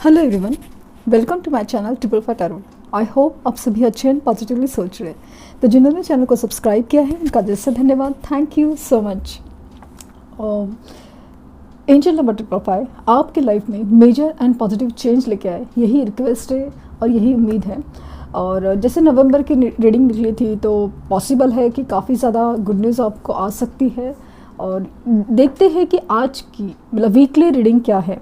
Hello everyone, welcome to my channel triple five tarot. I hope आप सभी अच्छे and positively सोच रहे हैं। तो जिन्होंने चैनल को सब्सक्राइब किया है उनका दिल से धन्यवाद। Thank you so much. Angel number 555 आपके लाइफ में मेजर एंड पॉजिटिव चेंज लेके आए, यही रिक्वेस्ट है और यही उम्मीद है। और जैसे नवंबर की रीडिंग निकली थी तो पॉसिबल है कि काफ़ी ज़्यादा गुड न्यूज़ आपको आ सकती है। और देखते हैं कि आज की मतलब वीकली रीडिंग क्या है।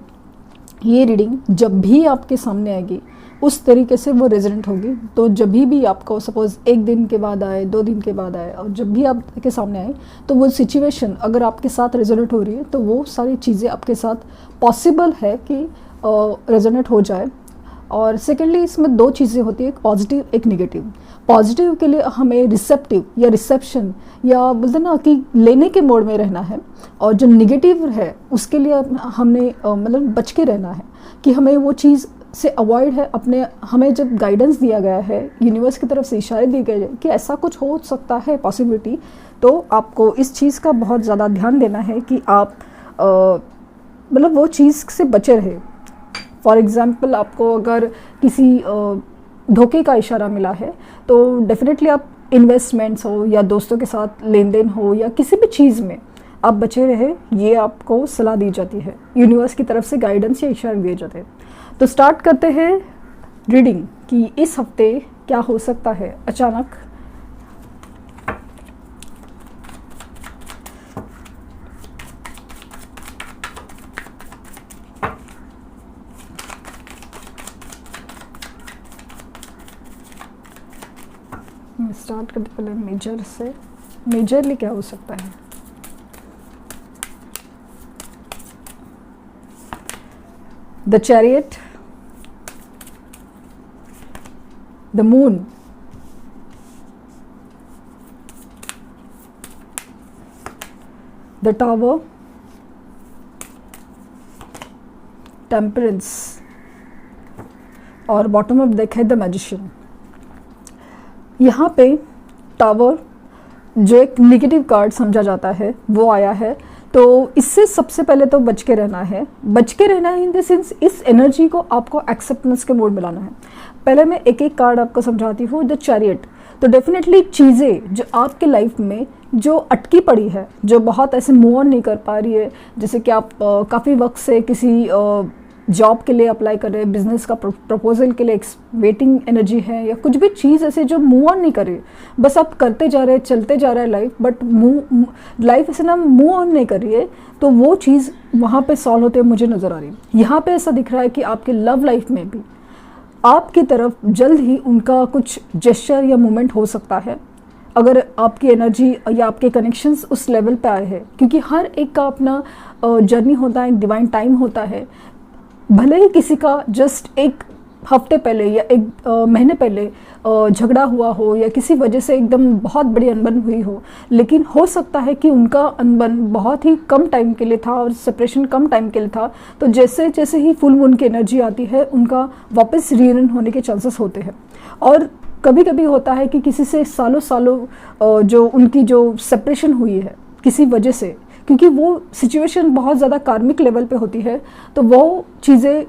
ये रीडिंग जब भी आपके सामने आएगी उस तरीके से वो रेजोनेट होगी। तो जब भी आपको सपोज़ एक दिन के बाद आए, 2 दिन के बाद आए, और जब भी आपके सामने आए तो वो सिचुएशन अगर आपके साथ रेजोनेट हो रही है तो वो सारी चीज़ें आपके साथ पॉसिबल है कि रेजोनेट हो जाए। और सेकेंडली इसमें 2 चीज़ें होती है, एक पॉजिटिव एक नेगेटिव। पॉजिटिव के लिए हमें रिसेप्टिव या रिसेप्शन या बोलते ना कि लेने के मोड में रहना है, और जो नेगेटिव है उसके लिए हमने मतलब बच के रहना है कि हमें वो चीज़ से अवॉइड है। अपने हमें जब गाइडेंस दिया गया है, यूनिवर्स की तरफ से इशारे दिए गए हैं कि ऐसा कुछ हो सकता है पॉसिबिलिटी, तो आपको इस चीज़ का बहुत ज़्यादा ध्यान देना है कि आप मतलब वो चीज़ से बचे रहे। फॉर एग्ज़ाम्पल आपको अगर किसी धोखे का इशारा मिला है तो डेफिनेटली आप इन्वेस्टमेंट्स हो या दोस्तों के साथ लेन देन हो या किसी भी चीज़ में आप बचे रहे, ये आपको सलाह दी जाती है। यूनिवर्स की तरफ से गाइडेंस या इशारे दिए जाते हैं। तो स्टार्ट करते हैं रीडिंग कि इस हफ्ते क्या हो सकता है अचानक। स्टार्ट करते पहले मेजर से। मेजरली क्या हो सकता है? The chariot, the moon, the tower, temperance, और बॉटम ऑफ डेक है द मैजिशियन। यहाँ पे टावर जो एक नेगेटिव कार्ड समझा जाता है वो आया है, तो इससे सबसे पहले तो बच के रहना है। बच के रहना है इन द सेंस इस एनर्जी को आपको एक्सेप्टेंस के मोड में लाना है। पहले मैं एक एक कार्ड आपको समझाती हूँ। द चैरियट, तो डेफिनेटली चीज़ें जो आपके लाइफ में जो अटकी पड़ी है, जो बहुत ऐसे मूव ऑन नहीं कर पा रही है, जैसे कि आप काफ़ी वक्त से किसी जॉब के लिए अप्लाई कर रहे हैं, बिजनेस का प्रपोजल के लिए वेटिंग एनर्जी है, या कुछ भी चीज़ ऐसे जो मूव ऑन नहीं कर रही, बस आप करते जा रहे हैं, चलते जा रहा है लाइफ, बट लाइफ ऐसे ना मूव ऑन नहीं कर रही है, तो वो चीज़ वहाँ पे सॉल्व होते हुए मुझे नज़र आ रही है। यहाँ पे ऐसा दिख रहा है कि आपके लव लाइफ में भी आपकी तरफ जल्द ही उनका कुछ जेस्चर या मूवमेंट हो सकता है, अगर आपकी एनर्जी या आपके कनेक्शंस उस लेवल पे आए हैं। क्योंकि हर एक का अपना जर्नी होता है, एक डिवाइन टाइम होता है। भले ही किसी का जस्ट एक हफ्ते पहले या एक महीने पहले झगड़ा हुआ हो या किसी वजह से एकदम बहुत बड़ी अनबन हुई हो, लेकिन हो सकता है कि उनका अनबन बहुत ही कम टाइम के लिए था और सेपरेशन कम टाइम के लिए था। तो जैसे जैसे ही फुल मून की एनर्जी आती है उनका वापस रीयूनियन होने के चांसेस होते हैं। और कभी कभी होता है कि किसी से सालों सालों जो उनकी जो सेपरेशन हुई है किसी वजह से, क्योंकि वो सिचुएशन बहुत ज़्यादा कार्मिक लेवल पे होती है, तो वो चीज़ें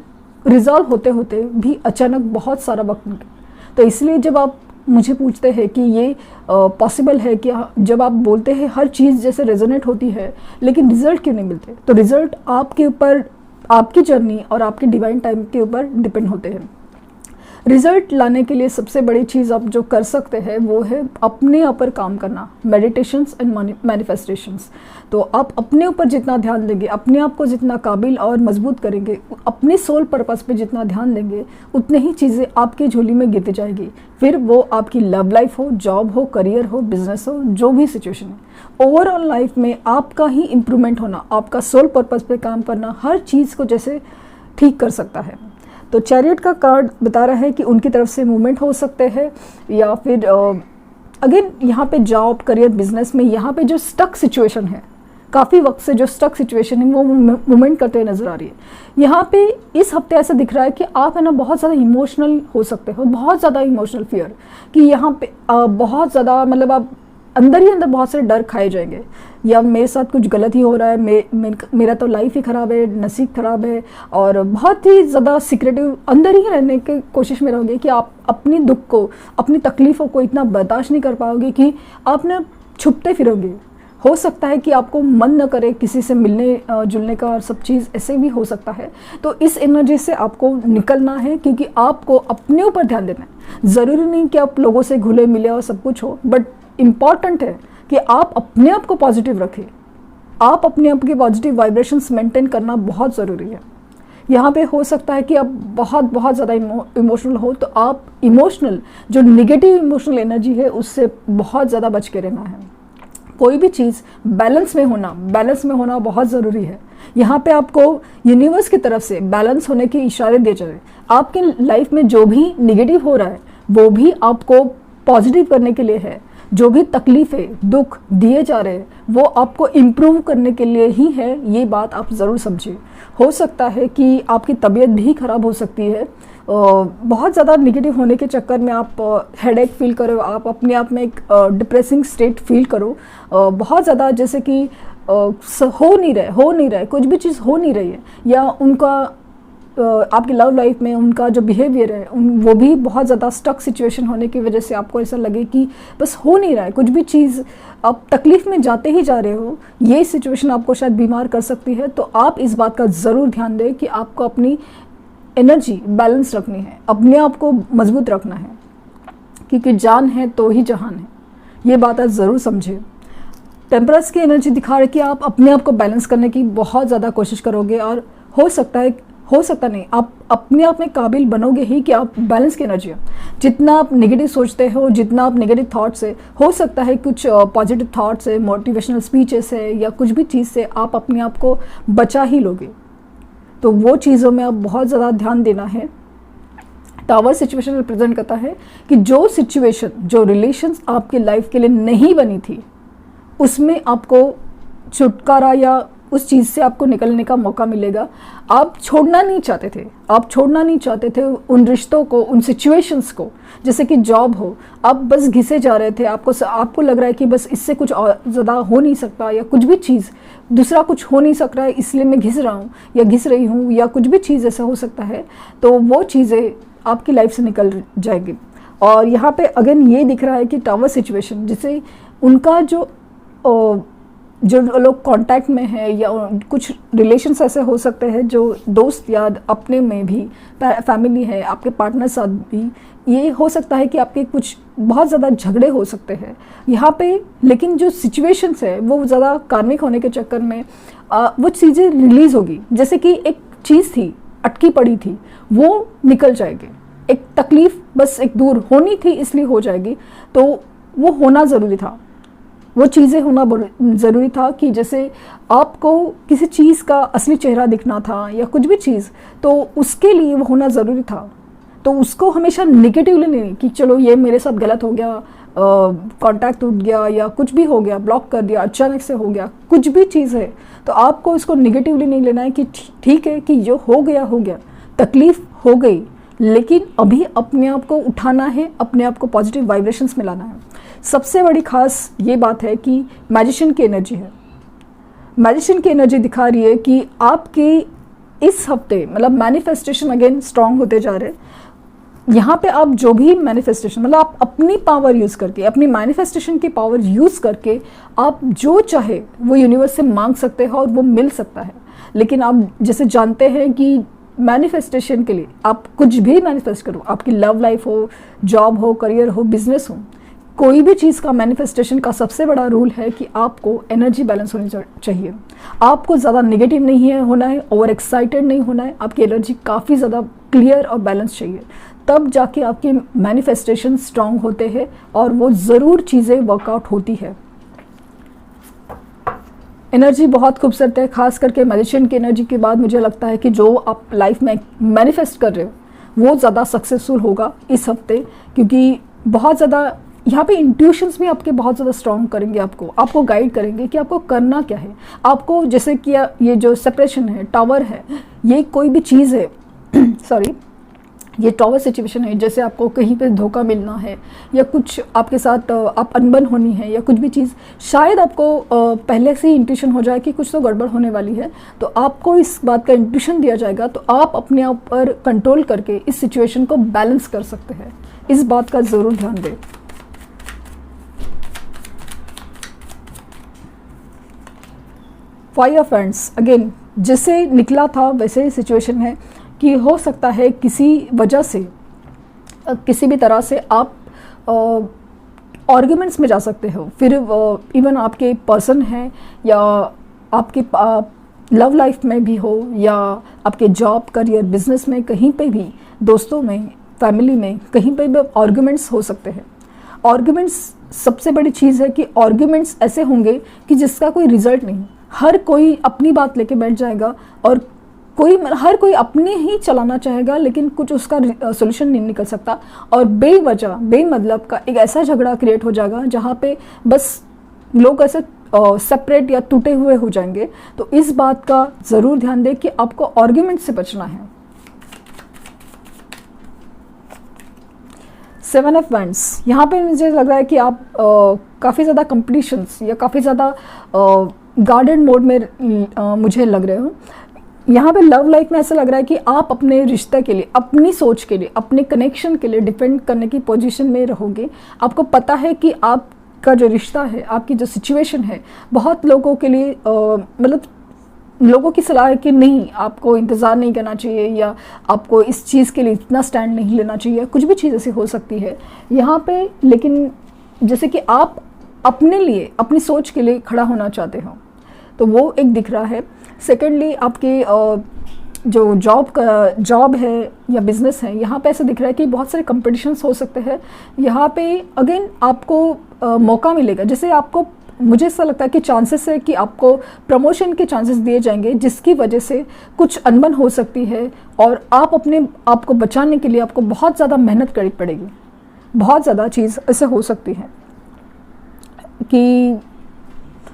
रिजॉल्व होते होते भी अचानक बहुत सारा वक्त निकले। तो इसलिए जब आप मुझे पूछते हैं कि ये पॉसिबल है कि जब आप बोलते हैं हर चीज़ जैसे रेजोनेट होती है लेकिन रिजल्ट क्यों नहीं मिलते, तो रिजल्ट आपके ऊपर, आपकी जर्नी और आपके डिवाइन टाइम के ऊपर डिपेंड होते हैं। रिजल्ट लाने के लिए सबसे बड़ी चीज़ आप जो कर सकते हैं वो है अपने ऊपर काम करना, मेडिटेशंस एंड मैनिफेस्टेशंस। तो आप अपने ऊपर जितना ध्यान देंगे, अपने आप को जितना काबिल और मजबूत करेंगे, अपने सोल पर्पस पे जितना ध्यान देंगे, उतने ही चीज़ें आपकी झोली में गिरती जाएगी। फिर वो आपकी लव लाइफ हो, जॉब हो, करियर हो, बिजनेस हो, जो भी सिचुएशन है, ओवरऑल लाइफ में आपका ही इम्प्रूवमेंट होना, आपका सोल पर्पस पे काम करना हर चीज़ को जैसे ठीक कर सकता है। तो चैरियट का कार्ड बता रहा है कि उनकी तरफ से मूवमेंट हो सकते हैं, या फिर अगेन यहाँ पे जॉब, करियर, बिजनेस में यहाँ पे जो स्टक सिचुएशन है, काफ़ी वक्त से जो स्टक सिचुएशन है वो मूवमेंट करते हुए नजर आ रही है। यहाँ पे इस हफ्ते ऐसा दिख रहा है कि आप है ना बहुत ज़्यादा इमोशनल हो सकते हो, बहुत ज़्यादा इमोशनल फियर, कि यहाँ पे बहुत ज़्यादा मतलब आप अंदर ही अंदर बहुत सारे डर खाए जाएंगे, या मेरे साथ कुछ गलत ही हो रहा है, मेरा तो लाइफ ही ख़राब है, नसीब ख़राब है, और बहुत ही ज़्यादा सिक्रेटिव अंदर ही रहने की कोशिश में रहोगे कि आप अपनी दुख को, अपनी तकलीफ़ों को इतना बर्दाश्त नहीं कर पाओगे कि आप ना छुपते फिरोगे। हो सकता है कि आपको मन न करे किसी से मिलने जुलने का, और सब चीज़ ऐसे भी हो सकता है। तो इस एनर्जी से आपको निकलना है, क्योंकि आपको अपने ऊपर ध्यान देना है। ज़रूरी नहीं कि आप लोगों से घुले मिले और सब कुछ हो, बट इम्पॉर्टेंट है कि आप अपने आप को पॉजिटिव रखें। आप अपने आप की पॉजिटिव वाइब्रेशंस मेंटेन करना बहुत ज़रूरी है। यहाँ पे हो सकता है कि आप बहुत ज़्यादा इमोशनल हो, तो आप इमोशनल, जो निगेटिव इमोशनल एनर्जी है, उससे बहुत ज़्यादा बच के रहना है। कोई भी चीज़ बैलेंस में होना बहुत ज़रूरी है। यहाँ पे आपको यूनिवर्स की तरफ से बैलेंस होने के इशारे दिए जा रहे हैं। आपके लाइफ में जो भी निगेटिव हो रहा है वो भी आपको पॉजिटिव करने के लिए है। जो भी तकलीफ़ें, दुख दिए जा रहे हैं वो आपको इम्प्रूव करने के लिए ही है। ये बात आप ज़रूर समझिए। हो सकता है कि आपकी तबीयत भी ख़राब हो सकती है। बहुत ज़्यादा निगेटिव होने के चक्कर में आप हेडेक फील करो, आप अपने आप में एक डिप्रेसिंग स्टेट फील करो। बहुत ज़्यादा जैसे कि हो नहीं रहा है, कुछ भी चीज़ हो नहीं रही है, या उनका आपकी लव लाइफ में उनका जो बिहेवियर है वो भी बहुत ज़्यादा स्टक सिचुएशन होने की वजह से आपको ऐसा लगे कि बस हो नहीं रहा है कुछ भी चीज़, आप तकलीफ़ में जाते ही जा रहे हो। ये सिचुएशन आपको शायद बीमार कर सकती है। तो आप इस बात का ज़रूर ध्यान दें कि आपको अपनी एनर्जी बैलेंस रखनी है, अपने आप को मजबूत रखना है, क्योंकि जान है तो ही जहान है। ये बात आप ज़रूर समझें। टेम्परस की एनर्जी दिखा रही है कि आप अपने आप को बैलेंस करने की बहुत ज़्यादा कोशिश करोगे, और हो सकता नहीं, आप अपने आप में काबिल बनोगे ही कि आप बैलेंस की एनर्जी हो। जितना आप नेगेटिव सोचते हो, जितना आप नेगेटिव थॉट्स से, हो सकता है कुछ पॉजिटिव थॉट्स है, मोटिवेशनल स्पीचेस है, या कुछ भी चीज़ से आप अपने आप को बचा ही लोगे। तो वो चीज़ों में आप बहुत ज़्यादा ध्यान देना है। टावर सिचुएशन रिप्रेजेंट करता है कि जो सिचुएशन, जो रिलेशंस आपकी लाइफ के लिए नहीं बनी थी, उसमें आपको छुटकारा या उस चीज़ से आपको निकलने का मौका मिलेगा। आप छोड़ना नहीं चाहते थे उन रिश्तों को, उन सिचुएशंस को। जैसे कि जॉब हो, आप बस घिसे जा रहे थे, आपको लग रहा है कि बस इससे कुछ और ज़्यादा हो नहीं सकता, या कुछ भी चीज़ दूसरा कुछ हो नहीं सक रहा है, इसलिए मैं घिस रहा हूँ या घिस रही हूँ, या कुछ भी चीज़ ऐसा हो सकता है। तो वो चीज़ें आपकी लाइफ से निकल जाएगी। और यहाँ पे अगेन ये दिख रहा है कि टावर सिचुएशन, जिसे उनका जो लोग कांटेक्ट में है, या कुछ रिलेशंस ऐसे हो सकते हैं जो दोस्त या अपने में भी, फैमिली है, आपके पार्टनर साथ भी, ये हो सकता है कि आपके कुछ बहुत ज़्यादा झगड़े हो सकते हैं यहाँ पे। लेकिन जो सिचुएशंस है वो ज़्यादा कार्मिक होने के चक्कर में वो चीज़ें रिलीज़ होगी। जैसे कि एक चीज़ थी, अटकी पड़ी थी, वो निकल जाएगी। एक तकलीफ़ बस एक दूर होनी थी, इसलिए हो जाएगी। तो वो होना ज़रूरी था, वो चीज़ें होना ज़रूरी था कि जैसे आपको किसी चीज़ का असली चेहरा दिखना था, या कुछ भी चीज़, तो उसके लिए वो होना ज़रूरी था। तो उसको हमेशा निगेटिवली नहीं कि चलो ये मेरे साथ गलत हो गया, कांटेक्ट टूट गया, या कुछ भी हो गया, ब्लॉक कर दिया, अचानक से हो गया, कुछ भी चीज़ है, तो आपको इसको निगेटिवली नहीं लेना है कि ठीक है कि जो हो गया, तकलीफ़ हो गई, लेकिन अभी अपने आप को उठाना है, अपने आप को पॉजिटिव वाइब्रेशंस में लाना है। सबसे बड़ी खास ये बात है कि मैजिशियन की एनर्जी है। मैजिशियन की एनर्जी दिखा रही है कि आपके इस हफ्ते मतलब मैनिफेस्टेशन अगेन स्ट्रांग होते जा रहे हैं। यहाँ पे आप जो भी मैनिफेस्टेशन, मतलब आप अपनी पावर यूज़ करके, अपनी मैनिफेस्टेशन की पावर यूज़ करके आप जो चाहे वो यूनिवर्स से मांग सकते हो, और वो मिल सकता है। लेकिन आप जैसे जानते हैं कि मैनिफेस्टेशन के लिए आप कुछ भी मैनिफेस्ट करो, आपकी लव लाइफ हो, जॉब हो, करियर हो, बिजनेस हो, कोई भी चीज़ का मैनिफेस्टेशन का सबसे बड़ा रूल है कि आपको एनर्जी बैलेंस होनी चाहिए। आपको ज़्यादा नेगेटिव नहीं होना है, ओवर एक्साइटेड नहीं होना है, आपकी एनर्जी काफ़ी ज़्यादा क्लियर और बैलेंस चाहिए। तब जाके आपके मैनिफेस्टेशन स्ट्रांग होते हैं, और वो ज़रूर चीज़ें वर्कआउट होती है। एनर्जी बहुत खूबसूरत है, खास करके मैजिशियन की एनर्जी के बाद मुझे लगता है कि जो आप लाइफ में मैनिफेस्ट कर रहे हो वो ज़्यादा सक्सेसफुल होगा इस हफ्ते, क्योंकि बहुत ज़्यादा यहाँ पे इंट्यूशंस भी आपके बहुत ज़्यादा स्ट्रॉन्ग करेंगे, आपको गाइड करेंगे कि आपको करना क्या है। आपको जैसे कि ये जो सेपरेशन है, टावर है, ये कोई भी चीज़ है सॉरी ये टॉवर सिचुएशन है, जैसे आपको कहीं पे धोखा मिलना है या कुछ आपके साथ आप अनबन होनी है या कुछ भी चीज़, शायद आपको पहले से ही इंट्यूशन हो जाए कि कुछ तो गड़बड़ होने वाली है, तो आपको इस बात का इंट्यूशन दिया जाएगा, तो आप अपने आप पर कंट्रोल करके इस सिचुएशन को बैलेंस कर सकते हैं। इस बात का ज़रूर ध्यान दें। फाइव ऑफ हैंड्स, अगेन जैसे निकला था वैसे ही सिचुएशन है कि हो सकता है किसी वजह से किसी भी तरह से आप आर्ग्यूमेंट्स में जा सकते हो, फिर इवन आपके पर्सन हैं या आपके लव लाइफ में भी हो या आपके जॉब करियर बिजनेस में, कहीं पे भी, दोस्तों में, फैमिली में, कहीं पे भी आर्ग्यूमेंट्स हो सकते हैं। आर्ग्यूमेंट्स सबसे बड़ी चीज़ है कि आर्ग्यूमेंट्स ऐसे होंगे कि जिसका कोई रिजल्ट नहीं, हर कोई अपनी बात लेके बैठ जाएगा और हर कोई अपने ही चलाना चाहेगा, लेकिन कुछ उसका सोल्यूशन नहीं निकल सकता और बेवजह बेमतलब का एक ऐसा झगड़ा क्रिएट हो जाएगा जहाँ पे बस लोग ऐसे सेपरेट या टूटे हुए हो जाएंगे। तो इस बात का ज़रूर ध्यान दें कि आपको आर्ग्यूमेंट से बचना है। सेवन ऑफ वैंड्स, यहाँ पे मुझे लग रहा है कि आप काफ़ी ज़्यादा कॉम्पिटिशन्स या काफ़ी ज़्यादा गार्डन मोड में मुझे लग रहे हो। यहाँ पे लव लाइफ में ऐसा लग रहा है कि आप अपने रिश्ते के लिए, अपनी सोच के लिए, अपने कनेक्शन के लिए डिपेंड करने की पोजीशन में रहोगे। आपको पता है कि आपका जो रिश्ता है, आपकी जो सिचुएशन है, बहुत लोगों के लिए मतलब लोगों की सलाह है कि नहीं, आपको इंतज़ार नहीं करना चाहिए या आपको इस चीज़ के लिए इतना स्टैंड नहीं लेना चाहिए, कुछ भी चीज़ ऐसी हो सकती है यहाँ पे। लेकिन जैसे कि आप अपने लिए, अपनी सोच के लिए खड़ा होना चाहते हो, तो वो एक दिख रहा है। सेकेंडली आपके जो जॉब है या बिज़नेस है, यहाँ पे ऐसा दिख रहा है कि बहुत सारे कंपटीशंस हो सकते हैं। यहाँ पे अगेन आपको मौका मिलेगा, जैसे आपको, मुझे ऐसा लगता है कि चांसेस है कि आपको प्रमोशन के चांसेस दिए जाएंगे, जिसकी वजह से कुछ अनबन हो सकती है और आप अपने आप को बचाने के लिए आपको बहुत ज़्यादा मेहनत करनी पड़ेगी। बहुत ज़्यादा चीज़ ऐसे हो सकती है कि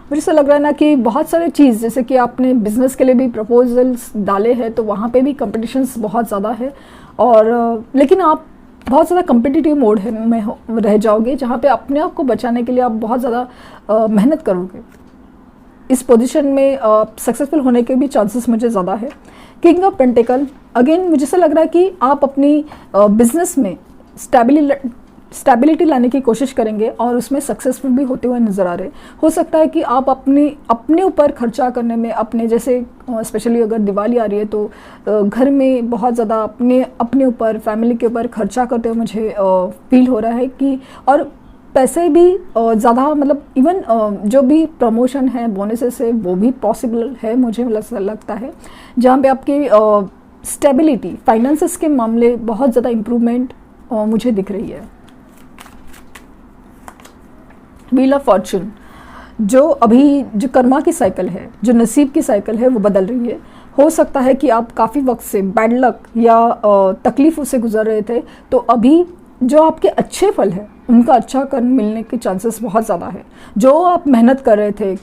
मुझे ऐसा लग रहा है ना कि बहुत सारे चीज़, जैसे कि आपने बिज़नेस के लिए भी प्रपोजल्स डाले हैं, तो वहाँ पे भी कंपटीशंस बहुत ज़्यादा है और लेकिन आप बहुत ज़्यादा कम्पिटिटिव मोड में रह जाओगे, जहाँ पे अपने आप को बचाने के लिए आप बहुत ज़्यादा मेहनत करोगे। इस पोजीशन में सक्सेसफुल होने के भी चांसेस मुझे ज़्यादा है। किंग ऑफ पेंटिकल, अगेन मुझे ऐसा लग रहा है कि आप अपनी बिजनेस में स्टेबिलिटी लाने की कोशिश करेंगे और उसमें सक्सेसफुल भी होते हुए नज़र आ रहे। हो सकता है कि आप अपने ऊपर खर्चा करने में, अपने जैसे स्पेशली अगर दिवाली आ रही है तो घर में बहुत ज़्यादा अपने ऊपर, फैमिली के ऊपर खर्चा करते हुए मुझे फील हो रहा है कि, और पैसे भी ज़्यादा, मतलब इवन जो भी प्रमोशन है, बोनसेस है, वो भी पॉसिबल है मुझे लगता है, जहाँ पे आपकी स्टेबिलिटी, फाइनेंसेस के मामले बहुत ज़्यादा इम्प्रूवमेंट मुझे दिख रही है। व्हील ऑफ फॉर्चून, जो अभी जो कर्मा की साइकिल है, जो नसीब की साइकिल है, वो बदल रही है। हो सकता है कि आप काफ़ी वक्त से बैड लक या तकलीफ़ों से गुजर रहे थे, तो अभी जो आपके अच्छे फल है उनका अच्छा कर्म मिलने के चांसेस बहुत ज़्यादा है। जो आप मेहनत कर रहे थे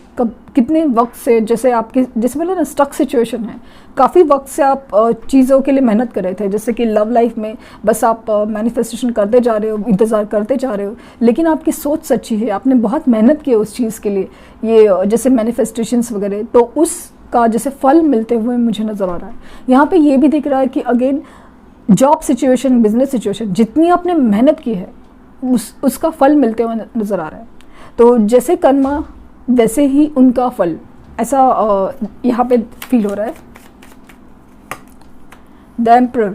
कितने वक्त से, जैसे बोला ना स्टक सिचुएशन है, काफ़ी वक्त से आप चीज़ों के लिए मेहनत कर रहे थे, जैसे कि लव लाइफ में बस आप मैनिफेस्टेशन करते जा रहे हो, इंतज़ार करते जा रहे हो, लेकिन आपकी सोच सच्ची है, आपने बहुत मेहनत की उस चीज़ के लिए, ये जैसे मैनिफेस्टेशंस वगैरह, तो उसका जैसे फल मिलते हुए मुझे नज़र आ रहा है। यहाँ पे ये भी दिख रहा है कि again job situation, business situation, जितनी आपने मेहनत की है उसका फल मिलते हुए नज़र आ रहा है। तो जैसे कर्मा वैसे ही उनका फल, ऐसा यहाँ पे फील हो रहा है। द एम्परर,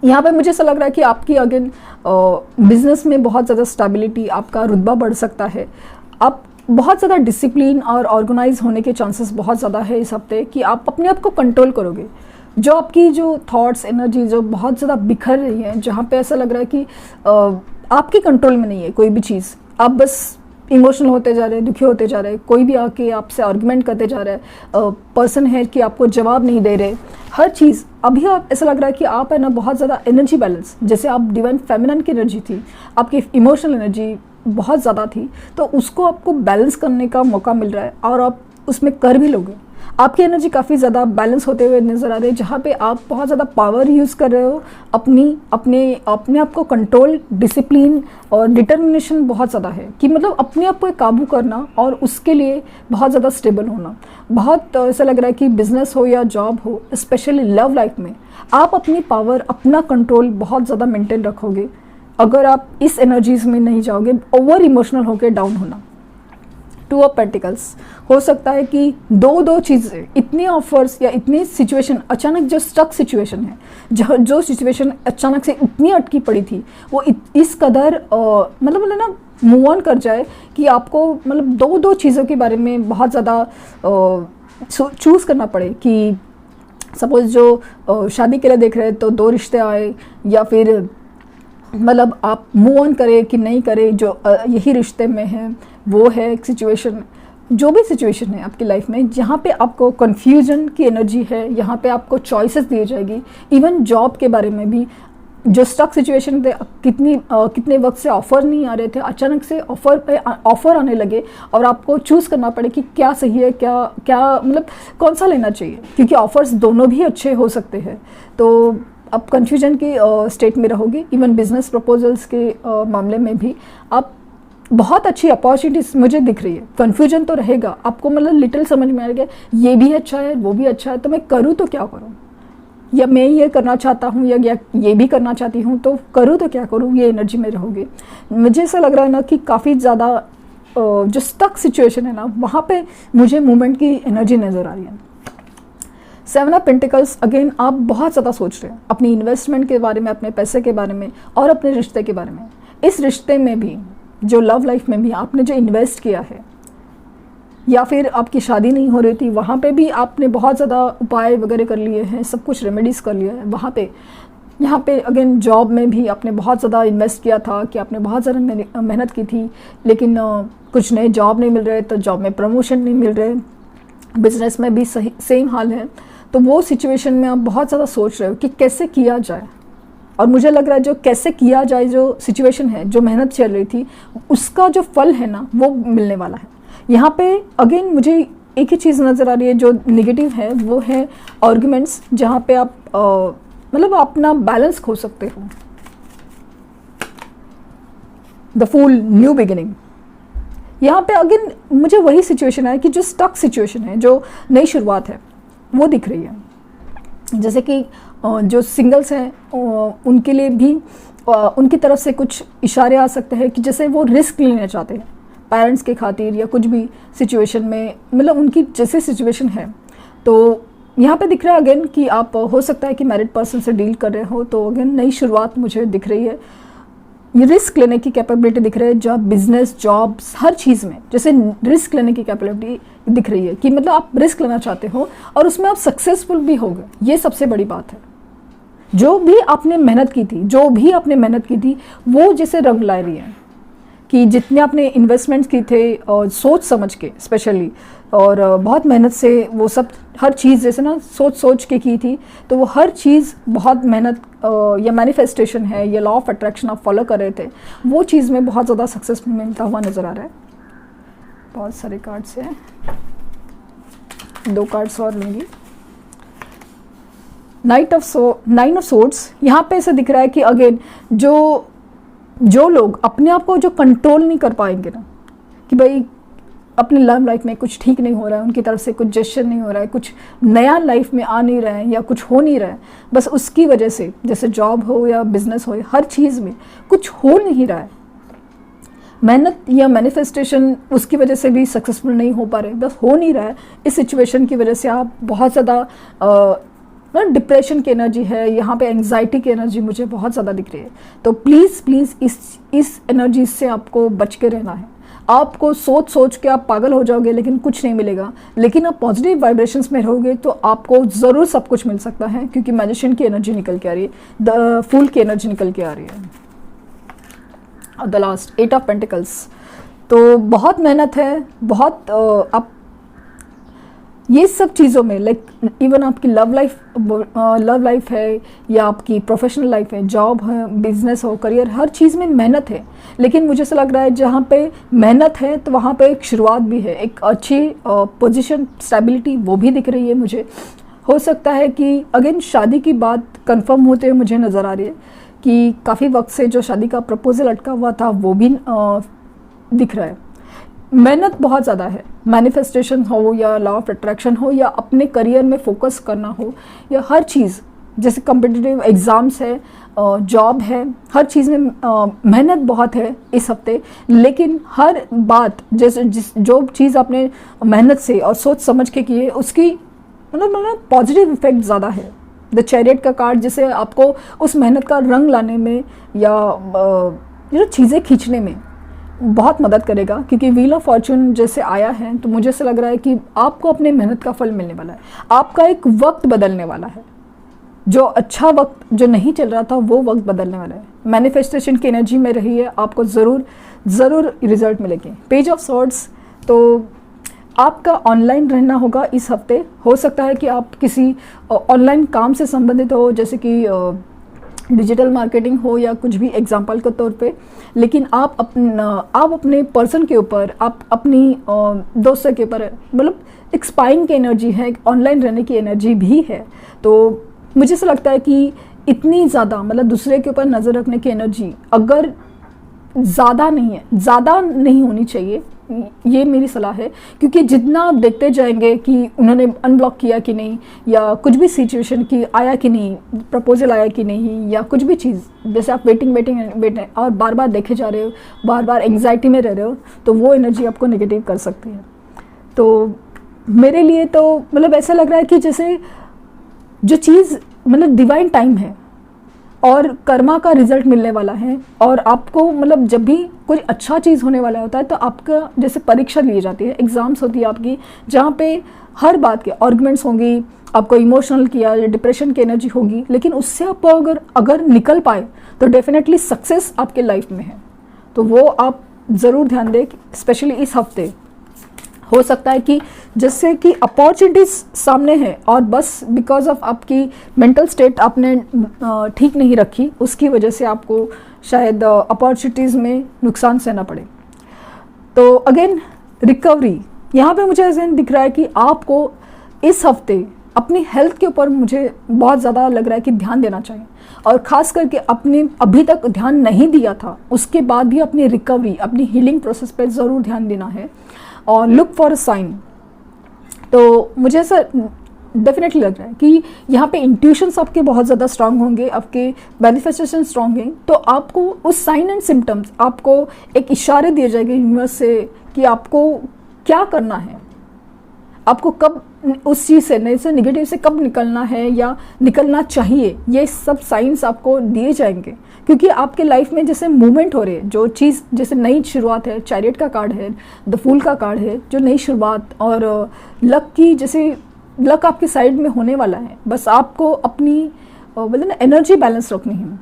यहाँ पे मुझे ऐसा लग रहा है कि आपकी अगेन बिजनेस में बहुत ज़्यादा स्टेबिलिटी, आपका रुतबा बढ़ सकता है। आप बहुत ज़्यादा डिसिप्लिन और ऑर्गेनाइज होने के चांसेस बहुत ज़्यादा है इस हफ्ते, कि आप अपने आप को कंट्रोल करोगे। जो आपकी जो थॉट्स, एनर्जी जो बहुत ज़्यादा बिखर रही है, जहाँ पे ऐसा लग रहा है कि आपके कंट्रोल में नहीं है कोई भी चीज़, आप बस इमोशनल होते जा रहे हैं, दुखी होते जा रहे हैं, कोई भी आके आपसे आर्गुमेंट करते जा रहा है, पर्सन है कि आपको जवाब नहीं दे रहे, हर चीज़। अभी आप ऐसा लग रहा है कि आप है ना बहुत ज़्यादा एनर्जी बैलेंस, जैसे आप डिवाइन फेमिनिन की एनर्जी थी, आपकी इमोशनल एनर्जी बहुत ज़्यादा थी, तो उसको आपको बैलेंस करने का मौका मिल रहा है और आप उसमें कर भी लोगे। आपकी एनर्जी काफ़ी ज़्यादा बैलेंस होते हुए नज़र आ रही है, जहाँ पे आप बहुत ज़्यादा पावर यूज़ कर रहे हो, अपने आप को कंट्रोल, डिसिप्लिन और डिटर्मिनेशन बहुत ज़्यादा है कि मतलब अपने आप को काबू करना और उसके लिए बहुत ज़्यादा स्टेबल होना। बहुत ऐसा लग रहा है कि बिजनेस हो या जॉब हो, स्पेशली लव लाइफ में आप अपनी पावर, अपना कंट्रोल बहुत ज़्यादा मेंटेन रखोगे अगर आप इस एनर्जीज में नहीं जाओगे ओवर इमोशनल होकर डाउन होना। 2 ऑफ पेंटिकल्स, हो सकता है कि दो चीज़ें, इतनी ऑफर्स या इतनी सिचुएशन अचानक, जो स्टक सिचुएशन है, जो सिचुएशन अचानक से इतनी अटकी पड़ी थी, वो इस कदर मतलब ना मूव ऑन कर जाए कि आपको मतलब दो चीज़ों के बारे में बहुत ज़्यादा चूज़ करना पड़े कि सपोज जो शादी के लिए देख रहे हैं तो 2 रिश्ते आए, या फिर मतलब आप मूव ऑन करें कि नहीं करें, जो यही रिश्ते में है वो है एक सिचुएशन। जो भी सिचुएशन है आपकी लाइफ में जहाँ पे आपको कन्फ्यूजन की एनर्जी है, यहाँ पे आपको चॉइसेस दी जाएगी। इवन जॉब के बारे में भी, जो स्टक सिचुएशन थे, कितने वक्त से ऑफ़र नहीं आ रहे थे, अचानक से ऑफ़र आने लगे और आपको चूज़ करना पड़े कि क्या सही है, क्या मतलब कौन सा लेना चाहिए, क्योंकि ऑफ़र्स दोनों भी अच्छे हो सकते हैं। तो आप कन्फ्यूजन की स्टेट में रहोगे। इवन बिजनेस प्रपोजल्स के मामले में भी आप बहुत अच्छी अपॉर्चुनिटीज मुझे दिख रही है। कन्फ्यूजन तो रहेगा, आपको मतलब लिटिल समझ में आएगा ये भी अच्छा है, वो भी अच्छा है, तो मैं करूँ तो क्या करूँ, या मैं ये करना चाहता हूँ या ये भी करना चाहती हूँ, तो करूँ तो क्या करूँ, ये एनर्जी में रहोगे। मुझे ऐसा लग रहा है ना कि काफ़ी ज़्यादा जो स्टक सिचुएशन है ना, वहाँ पे मुझे मूवमेंट की एनर्जी नज़र आ रही है। 7 ऑफ पेंटिकल्स, अगेन आप बहुत ज़्यादा सोच रहे हैं अपनी इन्वेस्टमेंट के बारे में, अपने पैसे के बारे में और अपने रिश्ते के बारे में। इस रिश्ते में भी, जो लव लाइफ में भी आपने जो इन्वेस्ट किया है, या फिर आपकी शादी नहीं हो रही थी, वहाँ पे भी आपने बहुत ज़्यादा उपाय वगैरह कर लिए हैं, सब कुछ रेमेडीज़ कर लिया है वहाँ पे। यहाँ पे अगेन जॉब में भी आपने बहुत ज़्यादा इन्वेस्ट किया था कि आपने बहुत ज़्यादा मेहनत की थी, लेकिन कुछ नए जॉब नहीं मिल रहे, तो जॉब में प्रमोशन नहीं मिल रहे। बिजनेस में भी सेम हाल है। तो वो सिचुएशन में आप बहुत ज़्यादा सोच रहे हो कि कैसे किया जाए, और मुझे लग रहा है जो कैसे किया जाए जो सिचुएशन है, जो मेहनत चल रही थी, उसका जो फल है ना वो मिलने वाला है। यहाँ पे अगेन मुझे एक ही चीज़ नज़र आ रही है जो नेगेटिव है, वो है आर्ग्यूमेंट्स, जहाँ पे आप मतलब अपना बैलेंस खो सकते हो। The fool, new beginning. यहाँ पे अगेन मुझे वही सिचुएशन है कि जो स्टक सिचुएशन है, जो नई शुरुआत है, वो दिख रही है। जैसे कि जो सिंगल्स हैं उनके लिए भी उनकी तरफ से कुछ इशारे आ सकते हैं कि जैसे वो रिस्क लेना चाहते हैं पेरेंट्स के खातिर, या कुछ भी सिचुएशन में, मतलब उनकी जैसे सिचुएशन है। तो यहाँ पे दिख रहा है अगेन कि आप हो सकता है कि मैरिड पर्सन से डील कर रहे हो, तो अगेन नई शुरुआत मुझे दिख रही है। ये रिस्क लेने की कैपेबिलिटी दिख रही है, जॉब, बिजनेस, जॉब, हर चीज़ में जैसे रिस्क लेने की कैपेबिलिटी दिख रही है कि मतलब आप रिस्क लेना चाहते हो और उसमें आप सक्सेसफुल भी हो गए। ये सबसे बड़ी बात है। जो भी आपने मेहनत की थी वो जैसे रंग ला रही है कि जितने आपने इन्वेस्टमेंट्स की थे और सोच समझ के स्पेशली, और बहुत मेहनत से वो सब हर चीज़ जैसे ना सोच के की थी, तो वो हर चीज़ बहुत मेहनत या मैनिफेस्टेशन है या लॉ ऑफ अट्रैक्शन आप फॉलो कर रहे थे, वो चीज़ में बहुत ज़्यादा सक्सेस मिलता हुआ नज़र आ रहा है। बहुत सारे कार्ड्स हैं, 2 कार्ड्स और लूँगी। नाइन ऑफ सोर्ड्स, यहाँ पे ऐसे दिख रहा है कि अगेन जो लोग अपने आप को जो कंट्रोल नहीं कर पाएंगे ना, कि भाई अपनी लव लाइफ में कुछ ठीक नहीं हो रहा है, उनकी तरफ से कुछ जेस्चर नहीं हो रहा है, कुछ नया लाइफ में आ नहीं रहा है या कुछ हो नहीं रहा है, बस उसकी वजह से, जैसे जॉब हो या बिजनेस हो, हर चीज़ में कुछ हो नहीं रहा है, मेहनत या मैनिफेस्टेशन उसकी वजह से भी सक्सेसफुल नहीं हो पा रहे, बस हो नहीं रहा है। इस सिचुएशन की वजह से आप बहुत ज़्यादा डिप्रेशन की एनर्जी है, यहाँ पे एंग्जाइटी की एनर्जी मुझे बहुत ज़्यादा दिख रही है। तो प्लीज़ इस एनर्जी से आपको बच के रहना है। आपको सोच के आप पागल हो जाओगे लेकिन कुछ नहीं मिलेगा, लेकिन आप पॉजिटिव वाइब्रेशंस में रहोगे तो आपको ज़रूर सब कुछ मिल सकता है, क्योंकि मैजिशियन की एनर्जी निकल के आ रही है, द फूल की एनर्जी निकल के आ रही है। और द लास्ट 8 ऑफ पेंटिकल्स, तो बहुत मेहनत है, बहुत आप ये सब चीज़ों में लाइक इवन आपकी लव लाइफ है या आपकी प्रोफेशनल लाइफ है, जॉब है, बिजनेस हो, करियर, हर चीज़ में मेहनत है। लेकिन मुझे ऐसा लग रहा है जहाँ पे मेहनत है तो वहाँ पे एक शुरुआत भी है, एक अच्छी पोजीशन, स्टेबिलिटी वो भी दिख रही है मुझे। हो सकता है कि अगेन शादी की बात कंफर्म होते हुए मुझे नज़र आ रही है कि काफ़ी वक्त से जो शादी का प्रपोजल अटका हुआ था वो भी दिख रहा है। मेहनत बहुत ज़्यादा है, मैनिफेस्टेशन हो या लॉ ऑफ अट्रैक्शन हो या अपने करियर में फोकस करना हो या हर चीज़, जैसे कम्पिटिटिव एग्ज़ाम्स है, जॉब है, हर चीज़ में मेहनत बहुत है इस हफ्ते। लेकिन हर बात जैसे जो चीज़ आपने मेहनत से और सोच समझ के की है उसकी मतलब पॉजिटिव इफेक्ट ज़्यादा है। द चैरियट का कार्ड जैसे आपको उस मेहनत का रंग लाने में या चीज़ें खींचने में बहुत मदद करेगा, क्योंकि व्हील ऑफ फॉर्चून जैसे आया है तो मुझे ऐसा लग रहा है कि आपको अपने मेहनत का फल मिलने वाला है। आपका एक वक्त बदलने वाला है, जो अच्छा वक्त जो नहीं चल रहा था वो वक्त बदलने वाला है। मैनिफेस्टेशन की एनर्जी में रही है, आपको ज़रूर रिजल्ट मिलेंगे। पेज ऑफ सॉर्ड्स, तो आपका ऑनलाइन रहना होगा इस हफ्ते। हो सकता है कि आप किसी ऑनलाइन काम से संबंधित हो, जैसे कि डिजिटल मार्केटिंग हो या कुछ भी एग्जाम्पल के तौर पे। लेकिन आप अपने पर्सन के ऊपर, आप अपनी दोस्त के ऊपर, मतलब एक स्पाइंग की एनर्जी है, ऑनलाइन रहने की एनर्जी भी है। तो मुझे ऐसा लगता है कि इतनी ज़्यादा मतलब दूसरे के ऊपर नज़र रखने की एनर्जी अगर ज़्यादा नहीं होनी चाहिए, ये मेरी सलाह है। क्योंकि जितना आप देखते जाएंगे कि उन्होंने अनब्लॉक किया कि नहीं, या कुछ भी सिचुएशन की आया कि नहीं, प्रपोजल आया कि नहीं, या कुछ भी चीज़, जैसे आप वेटिंग और बार बार देखे जा रहे हो, बार बार एंग्जाइटी में रह रहे हो, तो वो एनर्जी आपको नेगेटिव कर सकती है। तो मेरे लिए तो मतलब ऐसा लग रहा है कि जैसे जो चीज़ मतलब डिवाइन टाइम है और कर्मा का रिजल्ट मिलने वाला है। और आपको मतलब जब भी कोई अच्छा चीज़ होने वाला होता है तो आपका जैसे परीक्षा ली जाती है, एग्ज़ाम्स होती है आपकी, जहाँ पे हर बात के आर्गुमेंट्स होंगी, आपको इमोशनल किया या डिप्रेशन की एनर्जी होगी, लेकिन उससे आप अगर निकल पाए तो डेफिनेटली सक्सेस आपके लाइफ में है। तो वो आप ज़रूर ध्यान दें, स्पेशली इस हफ्ते। हो सकता है कि जैसे कि अपॉर्चुनिटीज़ सामने है और बस बिकॉज ऑफ आपकी मेंटल स्टेट आपने ठीक नहीं रखी, उसकी वजह से आपको शायद अपॉर्चुनिटीज़ में नुकसान सहना पड़े। तो अगेन रिकवरी, यहाँ पे मुझे ऐसे दिख रहा है कि आपको इस हफ्ते अपनी हेल्थ के ऊपर मुझे बहुत ज़्यादा लग रहा है कि ध्यान देना चाहिए। और ख़ास करके अपने अभी तक ध्यान नहीं दिया था उसके बाद भी अपनी रिकवरी, अपनी हीलिंग प्रोसेस पे ज़रूर ध्यान देना है। और लुक फॉर अ साइन, तो मुझे ऐसा डेफिनेटली लग रहा है कि यहाँ पे इंट्यूशंस आपके बहुत ज़्यादा स्ट्रांग होंगे, आपके मैनिफेस्टेशन स्ट्रांग हैं। तो आपको उस साइन एंड सिम्टम्स, आपको एक इशारे दिए जाएंगे यूनिवर्स से कि आपको क्या करना है, आपको कब उस चीज़ से निगेटिव से कब निकलना है या निकलना चाहिए। ये सब साइंस आपको दिए जाएंगे, क्योंकि आपके लाइफ में जैसे मूवमेंट हो रही है, जो चीज़ जैसे नई शुरुआत है, चैरियट का कार्ड है, द फूल का कार्ड है, जो नई शुरुआत और लक की, जैसे लक आपके साइड में होने वाला है। बस आपको अपनी मतलब एनर्जी बैलेंस रखनी है।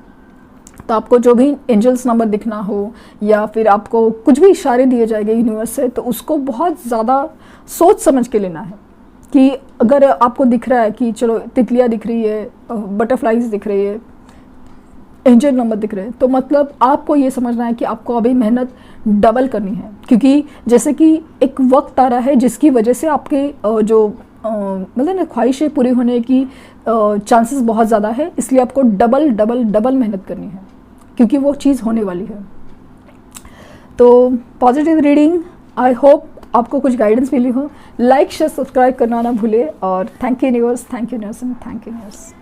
तो आपको जो भी एंजल्स नंबर दिखना हो या फिर आपको कुछ भी इशारे दिए जाएंगे यूनिवर्स से, तो उसको बहुत ज़्यादा सोच समझ के लेना है। कि अगर आपको दिख रहा है कि चलो तितलियाँ दिख रही है, बटरफ्लाइज दिख रही है, एंजल नंबर दिख रहे हैं, तो मतलब आपको ये समझना है कि आपको अभी मेहनत डबल करनी है। क्योंकि जैसे कि एक वक्त आ रहा है जिसकी वजह से आपके जो मतलब ना ख्वाहिशें पूरी होने की चांसेस बहुत ज़्यादा है, इसलिए आपको डबल मेहनत करनी है, क्योंकि वो चीज़ होने वाली है। तो पॉजिटिव रीडिंग, आई होप आपको कुछ गाइडेंस मिली हो। लाइक शेयर सब्सक्राइब करना ना भूले। और thank you universe, thank you universe, thank you universe.